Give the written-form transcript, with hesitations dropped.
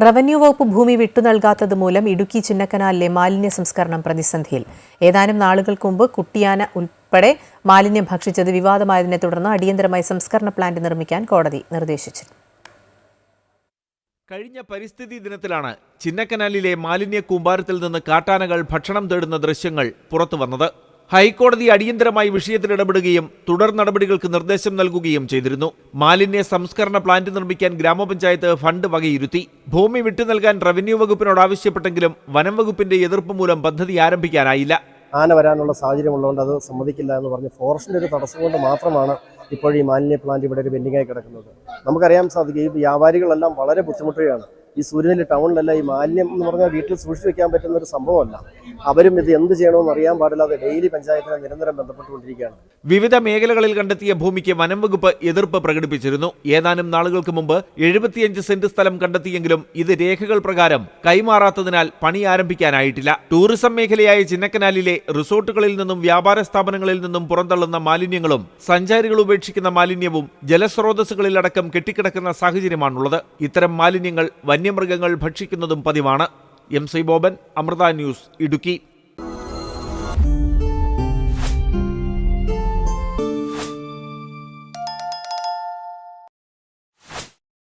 Revenue വകുപ്പ് ഭൂമി വിട്ടുനൽകാത്തത് മൂലം ഇടുക്കി ചിന്നക്കനാലിലെ മാലിന്യ സംസ്കരണം പ്രതിസന്ധിയിൽ. ഏതാനും നാളുകൾക്ക് മുമ്പ് കുട്ടിയാന ഉൾപ്പെടെ മാലിന്യം ഭക്ഷിച്ചത് വിവാദമായതിനെ തുടർന്ന് അടിയന്തരമായി സംസ്കരണ പ്ലാന്റ് നിർമ്മിക്കാൻ കോടതി നിർദ്ദേശിച്ചു. കഴിഞ്ഞ പരിസ്ഥിതി ദിനത്തിലാണ് ചിന്നക്കനാലിലെ മാലിന്യ കൂമ്പാരത്തിൽ നിന്ന് കാട്ടാനകൾ ഭക്ഷണം തേടുന്ന ദൃശ്യങ്ങൾ പുറത്തുവന്നത്. ഹൈക്കോടതി അടിയന്തരമായി വിഷയത്തിൽ ഇടപെടുകയും തുടർ നടപടികൾക്ക് നിർദ്ദേശം നൽകുകയും ചെയ്തിരുന്നു. മാലിന്യ സംസ്കരണ പ്ലാന്റ് നിർമ്മിക്കാൻ ഗ്രാമപഞ്ചായത്ത് ഫണ്ട് വകയിരുത്തി. ഭൂമി വിട്ടു നൽകാൻ റവന്യൂ വകുപ്പിനോട് ആവശ്യപ്പെട്ടെങ്കിലും വനം വകുപ്പിന്റെ എതിർപ്പ് മൂലം പദ്ധതി ആരംഭിക്കാനായില്ല. ആന വരാനുള്ള സാഹചര്യമുള്ളതുകൊണ്ട് അത് സമ്മതിക്കില്ല എന്ന് പറഞ്ഞ് ഫോറസ്റ്റിന്റെ ഒരു തടസ്സം കൊണ്ട് മാത്രമാണ് ഇപ്പോൾ ഈ മാലിന്യ പ്ലാന്റ് ഇവിടെ ഒരു പെൻഡിങ്ങായി കിടക്കുന്നത്. നമുക്കറിയാൻ സാധിക്കും, ഈ വ്യാപാരികളെല്ലാം വളരെ ബുദ്ധിമുട്ടുകയാണ്. ഈ സൂര്യനെല്ലി ടൗണിലെല്ലാം ഈ മാലിന്യം എന്ന് പറഞ്ഞാൽ വീട്ടിൽ സൂക്ഷിച്ചു വെക്കാൻ പറ്റുന്ന ഒരു സംഭവമല്ല. അവരും ഇത് എന്ത് ചെയ്യണമെന്ന് അറിയാൻ പാടില്ലാതെ ഡെയിലി പഞ്ചായത്തിനെ നിരന്തരം ബന്ധപ്പെട്ടുകൊണ്ടിരിക്കുകയാണ്. വിവിധ മേഖലകളിൽ കണ്ടെത്തിയ ഭൂമിക്ക് വനം വകുപ്പ് എതിർപ്പ് പ്രകടിപ്പിച്ചിരുന്നു. ഏതാനും നാളുകൾക്ക് മുമ്പ് 75 സെന്റ് സ്ഥലം കണ്ടെത്തിയെങ്കിലും ഇത് രേഖകൾ പ്രകാരം കൈമാറാത്തതിനാൽ പണി ആരംഭിക്കാനായിട്ടില്ല. ടൂറിസം മേഖലയായ ചിന്നക്കനാലിലെ റിസോർട്ടുകളിൽ നിന്നും വ്യാപാര സ്ഥാപനങ്ങളിൽ നിന്നും പുറന്തള്ളുന്ന മാലിന്യങ്ങളും സഞ്ചാരികൾ ഉപേക്ഷിക്കുന്ന മാലിന്യവും ജലസ്രോതസ്സുകളിലടക്കം കെട്ടിക്കിടക്കുന്ന സാഹചര്യമാണുള്ളത്. ഇത്തരം മാലിന്യങ്ങൾ വന്യമൃഗങ്ങൾ ഭക്ഷിക്കുന്നതും പതിവാണ്. MC Boban, Amrita news, Idukki.